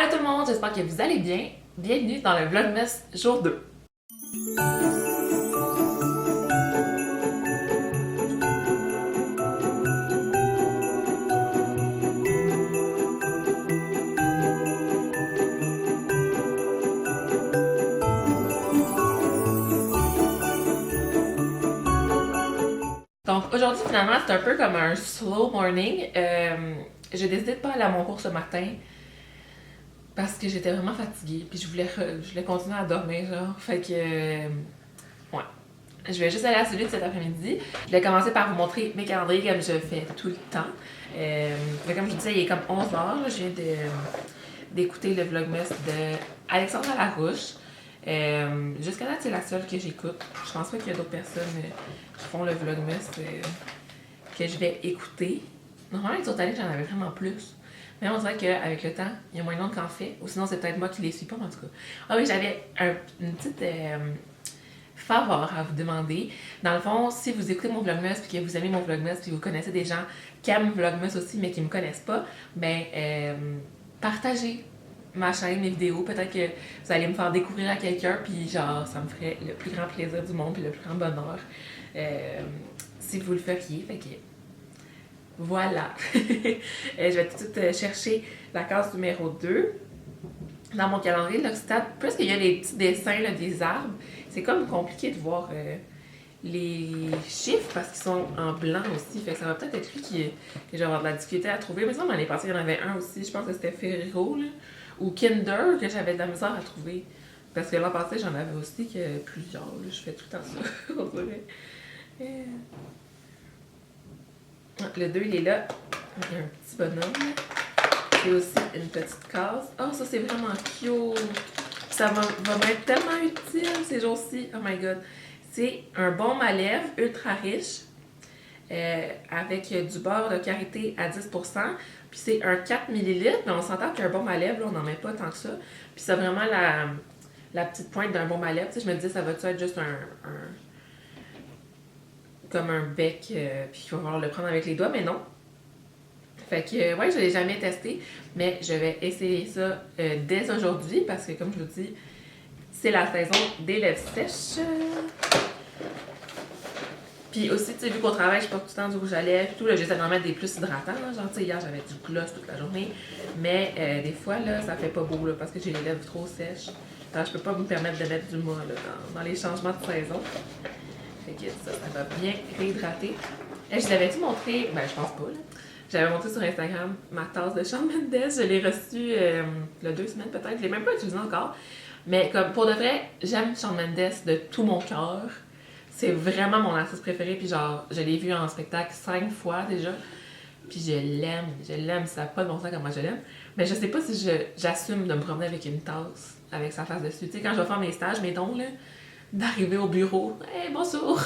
Allô tout le monde, j'espère que vous allez bien. Bienvenue dans le Vlogmas jour 2. Donc aujourd'hui finalement c'est un peu comme un slow morning. J'ai décidé de pas aller à mon cours ce matin parce que j'étais vraiment fatiguée puis je voulais continuer à dormir genre. Fait que ouais. Je vais juste aller à celui de cet après-midi. Je vais commencer par vous montrer mes calendriers comme je fais tout le temps. Comme je vous disais, il est comme 11h. Je viens d'écouter le vlogmas de Alexandre Larouche. Jusqu'à là, c'est la seule que j'écoute. Je pense pas qu'il y a d'autres personnes qui font le vlogmas que je vais écouter. Normalement, les autres années, j'en avais vraiment plus. Mais on dirait qu'avec le temps, il y a moins de monde qui en fait. Ou sinon, c'est peut-être moi qui les suis pas, en tout cas. Ah oui, j'avais une petite faveur à vous demander. Dans le fond, si vous écoutez mon vlogmas puis que vous aimez mon vlogmas puis vous connaissez des gens qui aiment vlogmas aussi mais qui me connaissent pas, ben partagez ma chaîne, mes vidéos. Peut-être que vous allez me faire découvrir à quelqu'un puis genre ça me ferait le plus grand plaisir du monde puis le plus grand bonheur si vous le feriez. Fait que voilà. Je vais tout de suite chercher la case numéro 2 dans mon calendrier de l'Occitane. Plus qu'il y a les petits dessins là, des arbres, c'est comme compliqué de voir les chiffres parce qu'ils sont en blanc aussi. Fait que ça va peut-être être lui que je vais avoir de la difficulté à trouver. Mais ça, l'année passée, il y en avait un aussi. Je pense que c'était Ferrero là, ou Kinder que j'avais de la misère à trouver. Parce que l'an passé, j'en avais aussi que plusieurs. Là. Je fais tout le temps ça, on dirait. Le 2, il est là. Il y a un petit bonhomme. Et aussi une petite case. Oh, ça, c'est vraiment cute! Ça va m'être tellement utile ces jours-ci. Oh my god. C'est un baume à lèvres ultra riche avec du beurre de karité à 10%. Puis c'est un 4 ml. Mais on s'entend qu'un baume à lèvres, là, on n'en met pas tant que ça. Puis c'est vraiment la petite pointe d'un baume à lèvres. Tu sais, je me disais, ça va-tu être juste comme un bec, puis il va falloir le prendre avec les doigts, mais non. Fait que, ouais, je l'ai jamais testé, mais je vais essayer ça dès aujourd'hui parce que, comme je vous dis, c'est la saison des lèvres sèches. Puis aussi, tu sais, vu qu'au travail, je porte tout le temps du rouge à lèvres, tout, là, j'essaie d'en mettre des plus hydratants. Là, genre, tu sais, hier, j'avais du gloss toute la journée, mais des fois, là, ça fait pas beau, là, parce que j'ai les lèvres trop sèches. Alors, je peux pas me permettre de mettre du mat, là, dans les changements de saison. Fait que ça va bien réhydrater. Je vous l'avais-tu montré? Ben, je pense pas, là. J'avais montré sur Instagram ma tasse de Shawn Mendes. Je l'ai reçue il y a 2 semaines peut-être. Je l'ai même pas utilisée encore. Mais comme pour de vrai, j'aime Shawn Mendes de tout mon cœur. C'est vraiment mon artiste préféré. Puis genre, je l'ai vu en spectacle 5 fois déjà. Puis je l'aime. Ça n'a pas de bon sens comme moi je l'aime. Mais je sais pas si j'assume de me promener avec une tasse avec sa face dessus. Tu sais, quand je vais faire mes stages, mes dons, là, d'arriver au bureau. Hey, bonjour!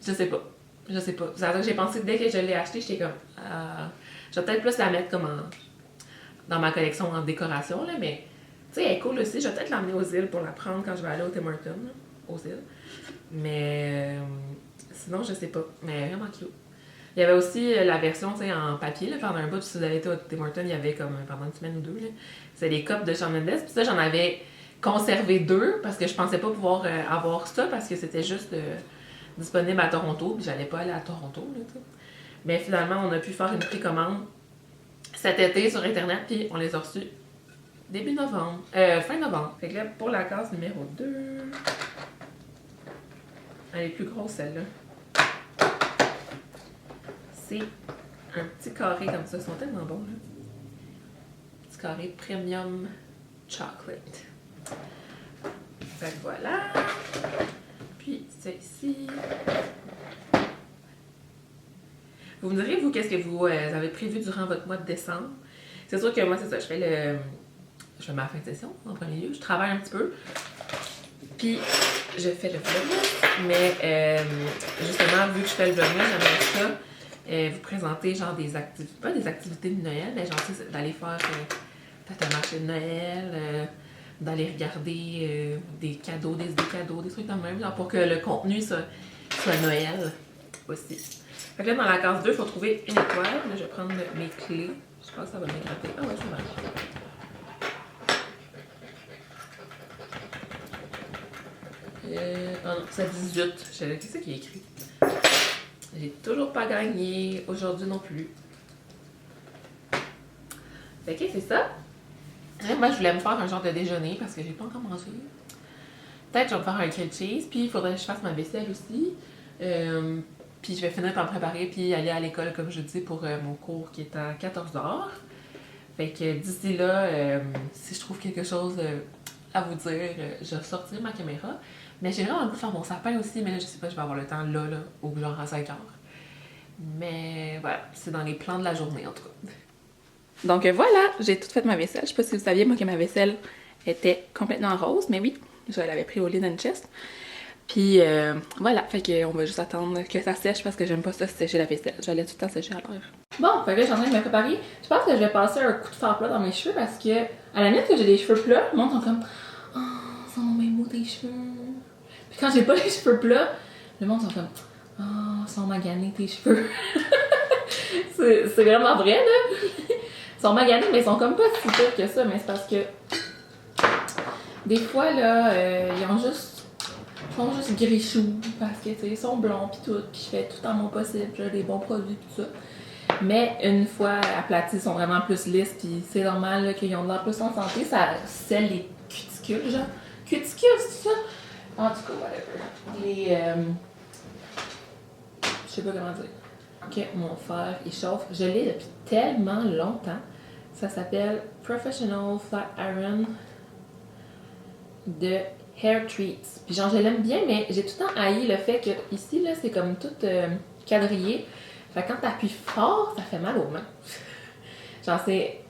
Je sais pas. C'est-à-dire que j'ai pensé, dès que je l'ai acheté, j'étais comme... je vais peut-être plus la mettre comme dans ma collection en décoration, là, mais... Tu sais, elle est cool aussi. Je vais peut-être l'emmener aux îles pour la prendre quand je vais aller au Tim Hortons, aux îles. Mais... sinon, je sais pas. Mais vraiment cute. Il y avait aussi la version, tu sais, en papier, là, pendant un bout. Si vous avez été au Tim Hortons, il y avait comme pendant une semaine ou 2, là. C'est des cupes de Shawn Mendes. Puis ça, j'en avais conservé 2 parce que je pensais pas pouvoir avoir ça parce que c'était juste... disponible à Toronto, puis j'allais pas aller à Toronto, là, tu sais. Mais finalement, on a pu faire une précommande cet été sur Internet, puis on les a reçus début novembre, fin novembre. Fait que là, pour la case numéro 2, elle est plus grosse, celle-là. C'est un petit carré comme ça, ils sont tellement bons, là. Petit carré premium chocolate. Fait que voilà. Puis, celle-ci. Vous me direz, vous, qu'est-ce que vous avez prévu durant votre mois de décembre? C'est sûr que moi, c'est ça, je fais ma fin de session, en premier lieu. Je travaille un petit peu. Puis, je fais le vlog. Mais, justement, vu que je fais le vlog, j'aimerais ça vous présenter, genre, des activités, pas des activités de Noël, mais genre, d'aller faire peut-être un marché de Noël, d'aller regarder des cadeaux, des cadeaux, des trucs comme même, genre pour que le contenu soit Noël aussi. Fait que là, dans la case 2, il faut trouver une étoile. Là, je vais prendre mes clés. Je pense que ça va m'égrater. Ah ouais, ça marche. Oh non, c'est 18. Qu'est-ce qu'il y a écrit? J'ai toujours pas gagné. Aujourd'hui non plus. Fait que c'est ça. Moi, je voulais me faire un genre de déjeuner parce que j'ai pas encore mangé. Peut-être que je vais me faire un grilled cheese, puis il faudrait que je fasse ma vaisselle aussi. Puis je vais finir par me préparer, puis aller à l'école, comme je dis, pour mon cours qui est à 14h. Fait que d'ici là, si je trouve quelque chose à vous dire, je sortirai ma caméra. Mais j'ai vraiment envie de faire mon sapin aussi, mais là, je sais pas, je vais avoir le temps là, ou genre à 5h. Mais voilà, c'est dans les plans de la journée en tout cas. Donc voilà, j'ai tout fait ma vaisselle. Je sais pas si vous saviez, moi, que ma vaisselle était complètement rose, mais oui, je l'avais pris au Linen and Chest. Puis voilà, fait qu'on va juste attendre que ça sèche parce que j'aime pas ça sécher la vaisselle. J'allais tout le temps sécher à l'heure. Bon, fait que là, je suis en train de me préparer. Je pense que je vais passer un coup de fer plat dans mes cheveux parce que, à la minute que j'ai des cheveux plats, le monde sont comme « Oh, sont bien beaux tes cheveux. » Puis quand j'ai pas les cheveux plats, le monde sont comme « Oh, sont maganés tes cheveux. » C'est vraiment vrai, là. Ils sont maganés, mais ils sont comme pas si pires que ça, mais c'est parce que des fois, là, ils sont juste gris-choux, parce que, tu sais, ils sont blonds pis tout, pis je fais tout en mon possible, j'ai des bons produits pis tout ça. Mais une fois aplatis, ils sont vraiment plus lisses, pis c'est normal qu'ils ont de l'air plus en santé, ça scelle les cuticules, genre. Cuticules, c'est ça? En tout cas, whatever. Les, je sais pas comment dire. Ok, mon fer, il chauffe. Je l'ai depuis tellement longtemps. Ça s'appelle Professional Flat Iron de Hair Treats. Puis genre, je l'aime bien, mais j'ai tout le temps haï le fait que ici, là, c'est comme tout quadrillé. Fait que quand t'appuies fort, ça fait mal aux mains. Genre, c'est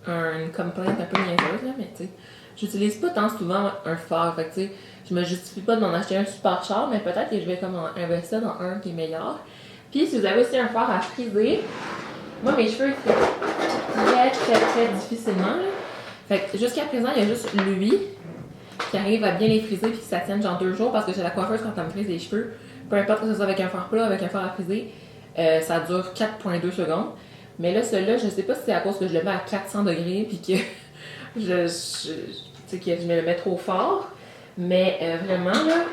une complainte un peu niaiseuse, là, mais tu sais, j'utilise pas tant souvent un fer. Fait que tu sais, je me justifie pas de m'en acheter un super cher, mais peut-être que je vais comme investir dans un qui est meilleur. Puis si vous avez aussi un fer à friser, moi mes cheveux ils frisent très difficilement. Là. Fait que jusqu'à présent, il y a juste lui qui arrive à bien les friser puis que ça tienne genre 2 jours parce que chez la coiffeuse quand elle me frise les cheveux, peu importe que ce soit avec un fer plat, avec un fer à friser, ça dure 4,2 secondes. Mais là, celui-là, je sais pas si c'est à cause que je le mets à 400 degrés puis que que je me le mets trop fort. Mais vraiment, là,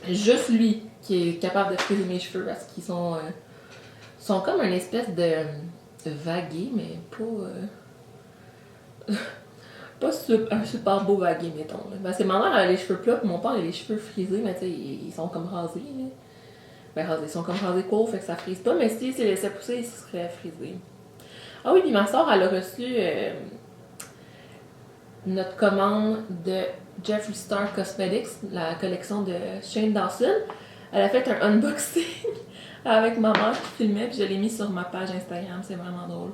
juste lui qui est capable de friser mes cheveux parce qu'ils sont comme une espèce de vagué, mais pas pas un super beau vagué, mettons. Parce que ma mère a les cheveux plats, puis mon père a les cheveux frisés, mais tu sais, ils sont comme rasés. Là. Ben, rasés, ils sont comme rasés courts, fait que ça frise pas, mais si c'est laissé pousser, ils seraient frisés. Ah oui, puis ma soeur, elle a reçu notre commande de Jeffree Star Cosmetics, la collection de Shane Dawson. Elle a fait un unboxing avec ma mère qui filmait, puis je l'ai mis sur ma page Instagram, c'est vraiment drôle.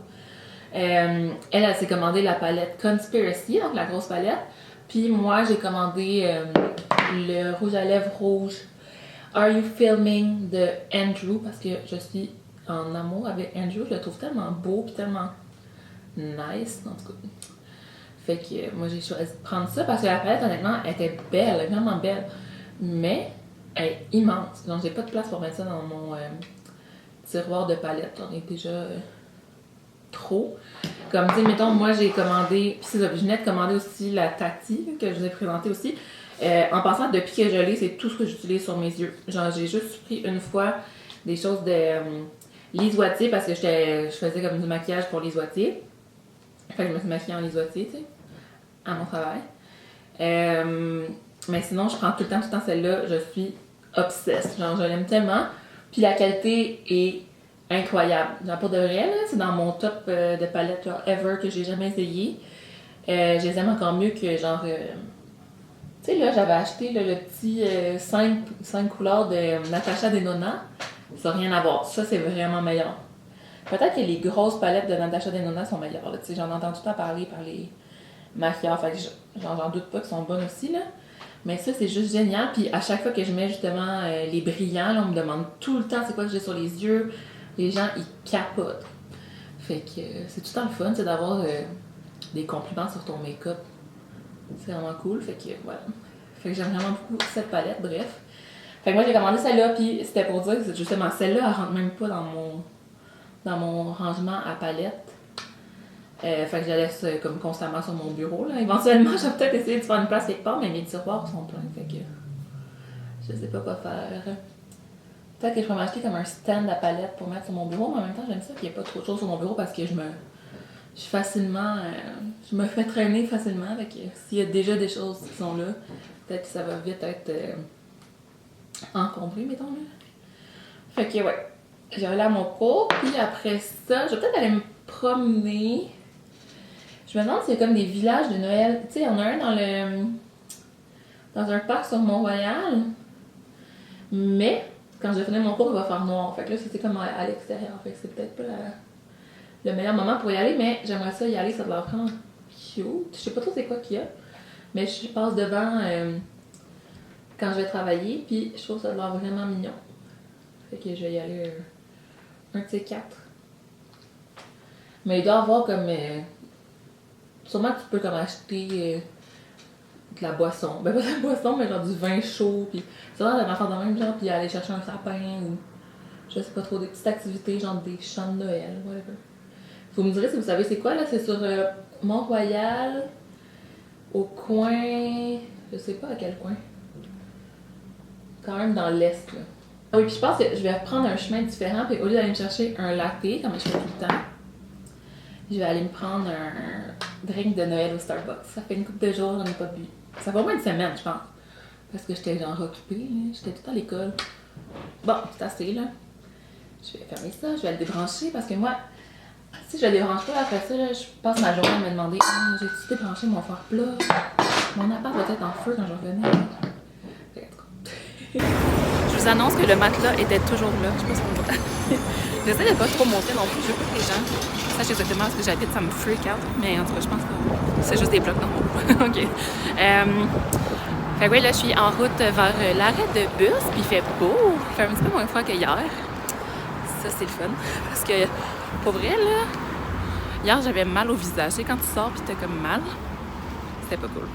Elle s'est commandé la palette Conspiracy, donc la grosse palette. Puis moi, j'ai commandé le rouge à lèvres rouge Are You Filming de Andrew, parce que je suis en amour avec Andrew. Je le trouve tellement beau, puis tellement nice, en tout cas. Fait que moi, j'ai choisi de prendre ça parce que la palette, honnêtement, elle était belle, elle est vraiment belle. Mais elle est immense. Donc, j'ai pas de place pour mettre ça dans mon tiroir de palette. On est déjà trop. Comme, tu sais, mettons, moi, j'ai commandé, puis c'est ça, je venais de commander aussi la Tati, que je vous ai présentée aussi. En passant, depuis que je l'ai, c'est tout ce que j'utilise sur mes yeux. Genre, j'ai juste pris une fois des choses de Lise Wattier parce que je faisais comme du maquillage pour Lise Wattier. Fait que je me suis maquillée en Lise Wattier, tu sais, à mon travail. Mais sinon, je prends tout le temps celle-là. Je suis obsesse. Genre, je l'aime tellement. Puis la qualité est incroyable. Genre, pour de vrai, là, c'est dans mon top de palette genre, ever que j'ai jamais essayé. Je les aime encore mieux que genre... tu sais, là, j'avais acheté là, le petit 5 couleurs de Natasha Denona. Ça n'a rien à voir. Ça, c'est vraiment meilleur. Peut-être que les grosses palettes de Natasha Denona sont meilleures. Là. J'en entends tout le temps parler par les maquilleurs. Fait que j'en doute pas qu'ils sont bonnes aussi. Là. Mais ça, c'est juste génial. Puis à chaque fois que je mets justement les brillants, là, on me demande tout le temps c'est quoi que j'ai sur les yeux. Les gens, ils capotent. Fait que c'est tout le temps le fun, c'est d'avoir des compliments sur ton make-up. C'est vraiment cool. Fait que voilà. Fait que j'aime vraiment beaucoup cette palette, bref. Fait que moi, j'ai commandé celle-là, puis c'était pour dire que justement, celle-là, elle rentre même pas dans mon rangement à palette. Fait que je la laisse comme constamment sur mon bureau. Là. Éventuellement, je vais peut-être essayer de faire une place quelque part, mais mes tiroirs sont pleins. Fait que je sais pas quoi faire. Peut-être que je pourrais m'acheter comme un stand à palette pour mettre sur mon bureau, mais en même temps, j'aime ça qu'il n'y ait pas trop de choses sur mon bureau parce que je suis facilement. Je me fais traîner facilement. Fait que s'il y a déjà des choses qui sont là, peut-être que ça va vite être encombré, mettons. Là. Fait que ouais, je vais aller à mon cours, puis après ça, je vais peut-être aller me promener. Je me demande s'il y a comme des villages de Noël. Tu sais, il y en a un dans un parc sur Mont-Royal. Mais quand je vais finir mon cours, il va faire noir. Fait que là, c'était comme à l'extérieur. Fait que c'est peut-être pas le meilleur moment pour y aller, mais j'aimerais ça y aller, ça doit vraiment cute. Je sais pas trop c'est quoi qu'il y a. Mais je passe devant quand je vais travailler, puis je trouve ça doit vraiment mignon. Fait que je vais y aller un de ces quatre. Mais il doit y avoir comme. Sûrement que tu peux comme acheter de la boisson. Ben pas de la boisson, mais genre du vin chaud. Puis c'est vraiment de faire de même, genre, puis aller chercher un sapin ou je sais pas trop, des petites activités, genre des chants de Noël, whatever. Vous me direz si vous savez c'est quoi, là. C'est sur Mont-Royal, au coin. Je sais pas à quel coin. Quand même dans l'est, là. Ah oui, puis je pense que je vais prendre un chemin différent, puis au lieu d'aller me chercher un latte, comme je fais tout le temps, je vais aller me prendre un drink de Noël au Starbucks. Ça fait une couple de jours, j'en ai pas bu. Ça fait au moins une semaine, je pense. Parce que j'étais genre occupée, j'étais toute à l'école. Bon, c'est assez, là. Je vais fermer ça, je vais le débrancher parce que moi, si je le débranche pas après ça, là, je passe ma journée à me demander j'ai-tu débranché mon fer plat? Mon appart va être en feu quand je revenais. Je vous annonce que le matelas était toujours là. Je sais pas si on voit. J'essaie de pas trop monter non plus. Je veux pas que les gens sachent exactement ce que j'habite. Ça me freak out. Mais en tout cas, je pense que c'est juste des blocs normaux. OK. Fait que oui, là, je suis en route vers l'arrêt de bus. Puis il fait beau. Il fait un petit peu moins froid qu'hier. Ça, c'est le fun. Parce que, pour vrai, là, hier, j'avais mal au visage. Tu sais, quand tu sors puis t'as comme mal, c'était pas cool.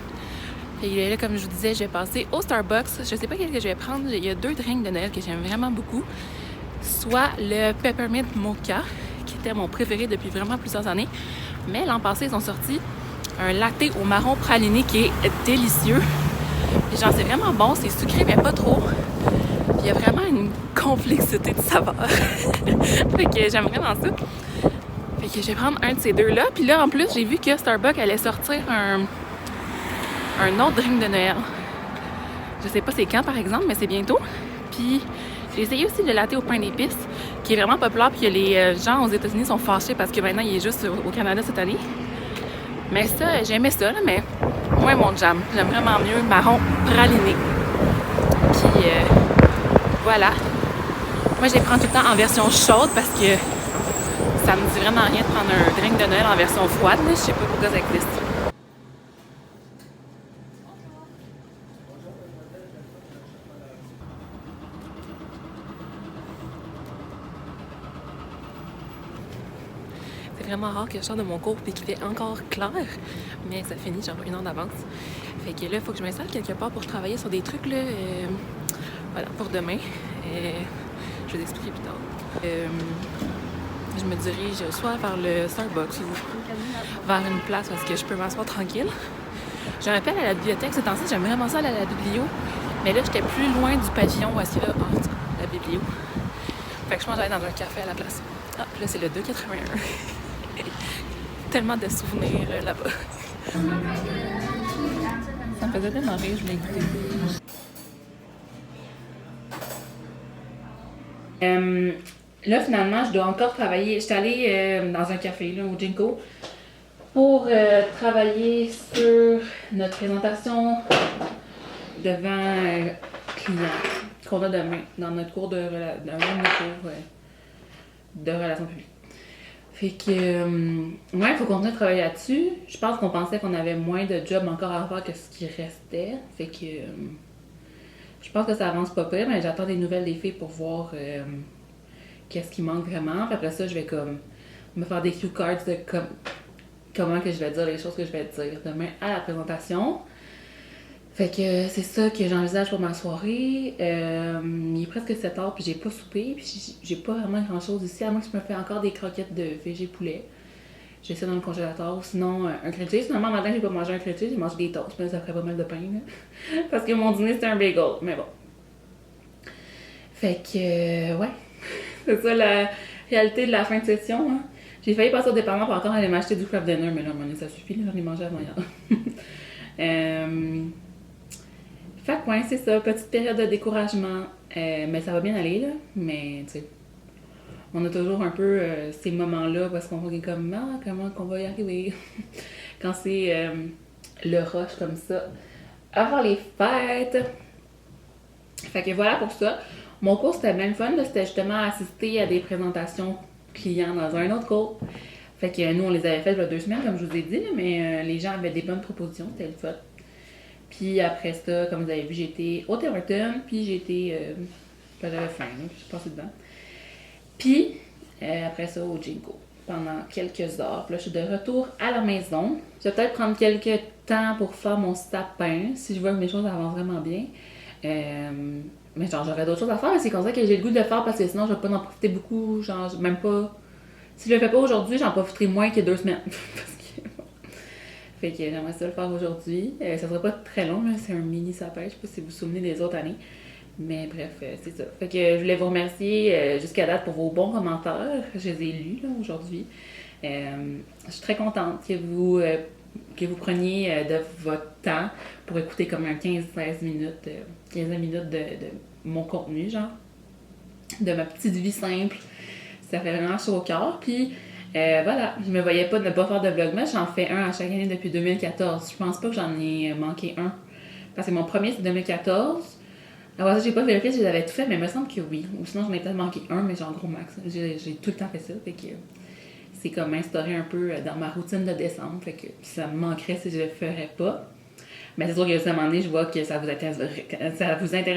Et là, comme je vous disais, je vais passer au Starbucks. Je sais pas quel que je vais prendre. Il y a 2 drinks de Noël que j'aime vraiment beaucoup. Soit le Peppermint Mocha, qui était mon préféré depuis vraiment plusieurs années. Mais l'an passé, ils ont sorti un latte au marron praliné qui est délicieux. Et genre, c'est vraiment bon. C'est sucré, mais pas trop. Puis il y a vraiment une complexité de saveurs. Fait que j'aime vraiment ça. Fait que je vais prendre un de ces deux-là. Puis là, en plus, j'ai vu que Starbucks allait sortir un autre drink de Noël. Je sais pas c'est quand par exemple, mais c'est bientôt. Puis j'ai essayé aussi le latte au pain d'épices, qui est vraiment populaire, puis que les gens aux États-Unis sont fâchés parce que maintenant il est juste au Canada cette année. Mais ça, j'aimais ça, là, mais moins mon jam. J'aime vraiment mieux marron praliné. Puis voilà. Moi je les prends tout le temps en version chaude parce que ça me dit vraiment rien de prendre un drink de Noël en version froide. Là. Je sais pas pourquoi ça existe. C'est vraiment rare que je sors de mon cours et qu'il fait encore clair, mais ça finit genre 1 heure d'avance. Fait que là, il faut que je m'installe quelque part pour travailler sur des trucs là, voilà, pour demain. Je vais vous expliquer plus tard. Je me dirige soit vers le Starbucks ou vers une place parce que je peux m'asseoir tranquille. Je rappelle à la bibliothèque, ces temps-ci, j'aime vraiment ça aller à la biblio, mais là, j'étais plus loin du pavillon où est-ce qu'il y a la biblio. Fait que je pense que j'allais dans un café à la place. Ah, puis là, c'est le 2,81. Tellement de souvenirs là-bas. Ça me faisait tellement rire, je voulais goûter. Là, finalement, je dois encore travailler. J'étais allée dans un café, là, au Jinko, pour travailler sur notre présentation devant clients qu'on a demain dans notre cours de relations publiques. Fait que, ouais, il faut continuer de travailler là-dessus. Je pense qu'on pensait qu'on avait moins de jobs encore à faire que ce qui restait. Fait que, je pense que ça avance pas pire, mais j'attends des nouvelles des filles pour voir qu'est-ce qui manque vraiment. Puis après ça, je vais comme me faire des cue cards de comment que je vais dire les choses que je vais dire demain à la présentation. Fait que c'est ça que j'envisage pour ma soirée. Il est presque 7 heures, puis j'ai pas soupé, puis j'ai pas vraiment grand chose ici, à moins que je me fais encore des croquettes de végé poulet. J'ai ça dans le congélateur. Ou sinon, un cream cheese. Finalement, matin, j'ai pas mangé un cream cheese, j'ai mangé des toasts. Mais ça ferait pas mal de pain, là. Parce que mon dîner, c'était un bagel. Mais bon. Fait que, ouais. C'est ça la réalité de la fin de session. Hein. J'ai failli passer au dépanneur pour encore aller m'acheter du craft dinner, mais là, à un moment donné, ça suffit. J'en ai mangé avant hier. Fait que, ouais, c'est ça. Petite période de découragement. Mais ça va bien aller, là. Mais, tu sais, on a toujours un peu ces moments-là parce qu'on est comme, ah, comment qu'on va y arriver? Quand c'est le rush comme ça. Avant les fêtes. Fait que voilà pour ça. Mon cours, c'était bien fun. C'était justement assister à des présentations clients dans un autre cours. Fait que nous, on les avait faites il y a 2 semaines, comme je vous ai dit, mais les gens avaient des bonnes propositions. C'était le fun. Puis après ça, comme vous avez vu, j'étais au Tim Hortons, puis j'étais... j'avais faim, là, je suis passée dedans. Puis après ça, au Jinko pendant quelques heures. Puis là, je suis de retour à la maison. Je vais peut-être prendre quelques temps pour faire mon sapin, si je vois que mes choses avancent vraiment bien. Mais genre, j'aurais d'autres choses à faire, mais c'est comme ça que j'ai le goût de le faire parce que sinon, je vais pas en profiter beaucoup. Genre, même pas. Si je le fais pas aujourd'hui, j'en profiterai moins que 2 semaines. Parce que, bon. Fait que j'aimerais ça le faire aujourd'hui. Ça sera pas très long, là. C'est un mini sapin. Je sais pas si vous vous souvenez des autres années. Mais bref, c'est ça. Fait que je voulais vous remercier jusqu'à date pour vos bons commentaires. Je les ai lus là, aujourd'hui. Je suis très contente que vous preniez de votre temps pour écouter comme un 15-16 minutes, 15 minutes de mon contenu, genre, de ma petite vie simple. Ça fait vraiment chaud au cœur. Puis voilà, je me voyais pas de ne pas faire de vlogmas. J'en fais un à chaque année depuis 2014. Je pense pas que j'en ai manqué un. Parce que mon premier, c'est 2014. Alors ça, j'ai pas vérifié si je les avais tout fait, mais il me semble que oui. Ou sinon, j'en ai peut-être manqué un, mais genre gros max. J'ai tout le temps fait ça. Fait que c'est comme instauré un peu dans ma routine de décembre. Fait que ça me manquerait si je le ferais pas. Mais c'est sûr que à un moment donné, je vois que ça vous intéresse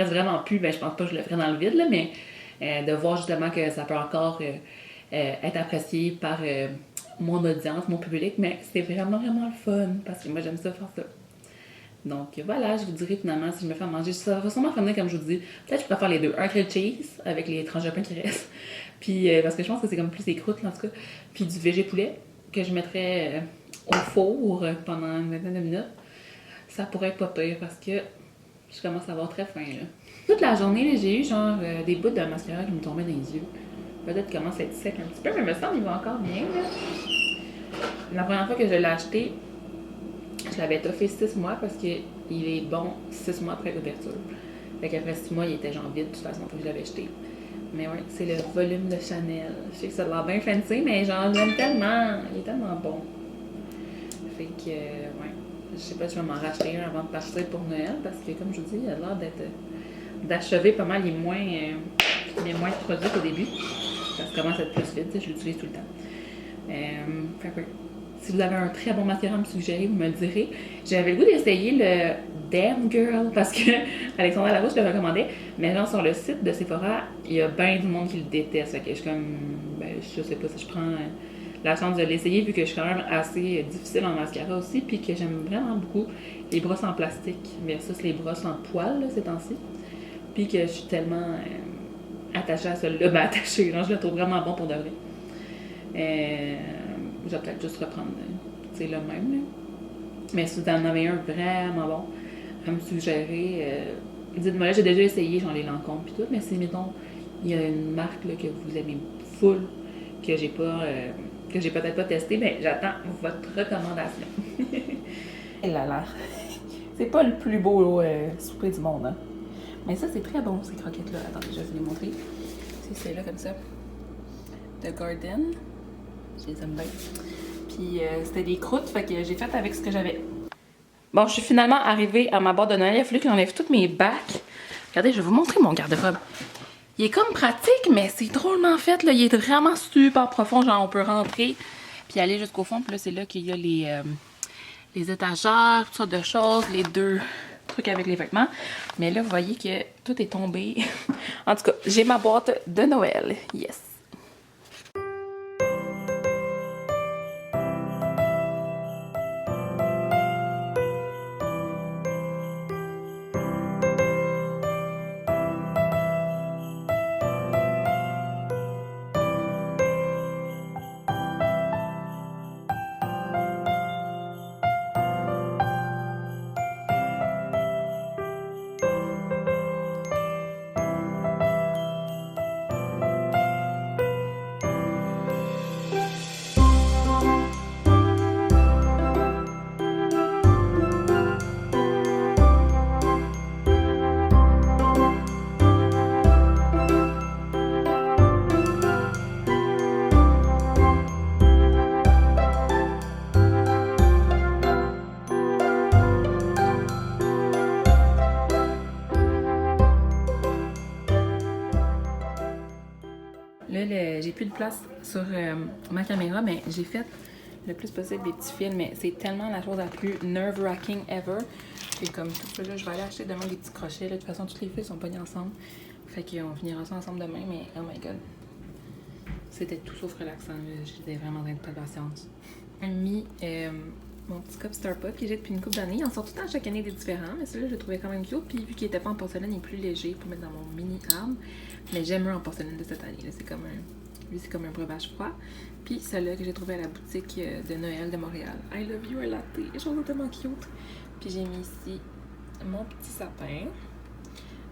vraiment plus. Ben, je pense pas que je le ferais dans le vide, là, mais de voir justement que ça peut encore être apprécié par mon audience, mon public. Mais c'est vraiment, vraiment le fun parce que moi, j'aime ça faire ça. Donc voilà, je vous dirai finalement si je me fais manger. Ça va sûrement finir comme je vous dis. Peut-être que je pourrais faire les deux. Un grilled cheese avec les tranches de pain qui restent. Puis parce que je pense que c'est comme plus des croûtes là, en tout cas. Puis du végé poulet que je mettrais au four pendant une vingtaine de minutes. Ça pourrait être pas pire parce que je commence à avoir très faim là. Toute la journée, là, j'ai eu genre des bouts de mascara qui me tombaient dans les yeux. Peut-être qu'il commence à être sec un petit peu, mais il me semble qu'il va encore bien là. La première fois que je l'ai acheté, je l'avais toffé 6 mois parce qu'il est bon 6 mois après l'ouverture. Fait qu'après 6 mois, il était genre vide de toute façon, que je l'avais jeté. Mais ouais, c'est le volume de Chanel. Je sais que ça a l'air bien fancy, mais genre, j'aime tellement. Il est tellement bon. Fait que, ouais. Je sais pas si je vais m'en racheter un avant de partir pour Noël parce que, comme je vous dis, il a l'air d'achever pas mal les moins de produits qu'au début. Ça commence à être plus vite, je l'utilise tout le temps. Fait que, si vous avez un très bon mascara à me suggérer, vous me le direz. J'avais le goût d'essayer le Damn Girl parce que Alexandra Larouche le recommandait. Mais genre sur le site de Sephora, il y a bien du monde qui le déteste. Fait que je suis comme, ben, je sais pas si je prends la chance de l'essayer vu que je suis quand même assez difficile en mascara aussi. Puis que j'aime vraiment beaucoup les brosses en plastique versus les brosses en poil là, ces temps-ci. Puis que je suis tellement attachée à celle-là. Ben attachée, non, je le trouve vraiment bon pour de vrai. Je vais peut-être juste reprendre le même. Là. Mais si vous en avez un vraiment bon à me suggérer, dites-moi là, j'ai déjà essayé, genre les Lancôme puis tout, mais si, mettons, il y a une marque là, que vous aimez full, que j'ai peut-être pas testé, ben j'attends votre recommandation. Elle a l'air. C'est pas le plus beau souper du monde, hein. Mais ça, c'est très bon, ces croquettes-là. Attendez, je vais vous les montrer. C'est celle-là comme ça. The Garden. Je les aime bien. Puis c'était des croûtes, fait que j'ai fait avec ce que j'avais. Bon, je suis finalement arrivée à ma boîte de Noël. Il a fallu que j'enlève toutes mes bacs. Regardez, je vais vous montrer mon garde-robe. Il est comme pratique, mais c'est drôlement fait. Là. Il est vraiment super profond. Genre, on peut rentrer puis aller jusqu'au fond. Puis là, c'est là qu'il y a les étagères, toutes sortes de choses, les deux trucs avec les vêtements. Mais là, vous voyez que tout est tombé. En tout cas, j'ai ma boîte de Noël. Yes! j'ai plus de place sur ma caméra, mais j'ai fait le plus possible des petits fils, mais c'est tellement la chose la plus nerve-wracking ever. Et comme tout ça, là, je vais aller acheter demain des petits crochets. Là. De toute façon, tous les fils sont pognés ensemble. Fait qu'on finira ça ensemble demain, mais oh my god. C'était tout sauf relaxant. J'étais vraiment en train de pas de patience. J'ai mis mon petit cup Starbucks que j'ai depuis une couple d'années. Il en sort tout le temps chaque année des différents, mais celui-là, je le trouvais quand même cute. Puis vu qu'il était pas en porcelaine, il est plus léger pour mettre dans mon mini arbre. Mais j'aime mieux en porcelaine de cette année. C'est comme un... Lui, c'est comme un breuvage froid. Puis celui-là que j'ai trouvé à la boutique de Noël de Montréal. I love you, a latte. Je trouve ça tellement cute. Puis j'ai mis ici mon petit sapin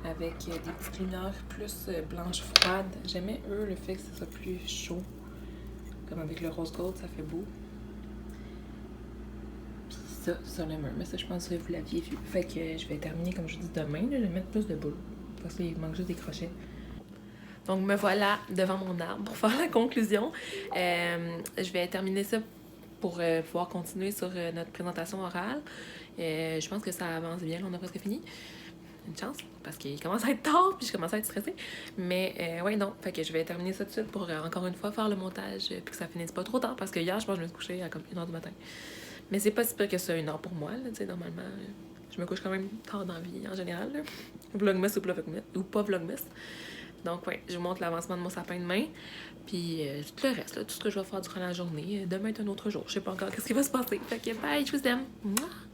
avec des petites lumières plus blanches froides. J'aimais le fait que ça soit plus chaud. Comme avec le rose gold, ça fait beau. Puis ça, sur le mur. Mais ça, je pense que vous l'aviez vu. Fait que je vais terminer, comme je dis, demain. Là, je vais mettre plus de boules. Parce qu'il manque juste des crochets. Donc me voilà devant mon arbre pour faire la conclusion. Je vais terminer ça pour pouvoir continuer sur notre présentation orale. Je pense que ça avance bien, là, on a presque fini. Une chance, parce qu'il commence à être tard, puis je commence à être stressée. Mais ouais, non, fait que je vais terminer ça tout de suite pour encore une fois faire le montage, puis que ça finisse pas trop tard, parce que hier, je pense que je me suis couchée à comme 1h du matin. Mais c'est pas si pire que ça, 1h pour moi, là, tu sais, normalement. Je me couche quand même tard dans la vie, en général, là. Vlogmas ou pas vlogmas. Donc, ouais, je vous montre l'avancement de mon sapin demain. Puis, tout le reste, là, tout ce que je vais faire durant la journée. Demain est un autre jour. Je sais pas encore qu'est-ce qui va se passer. Fait que, bye, je vous aime. Mouah!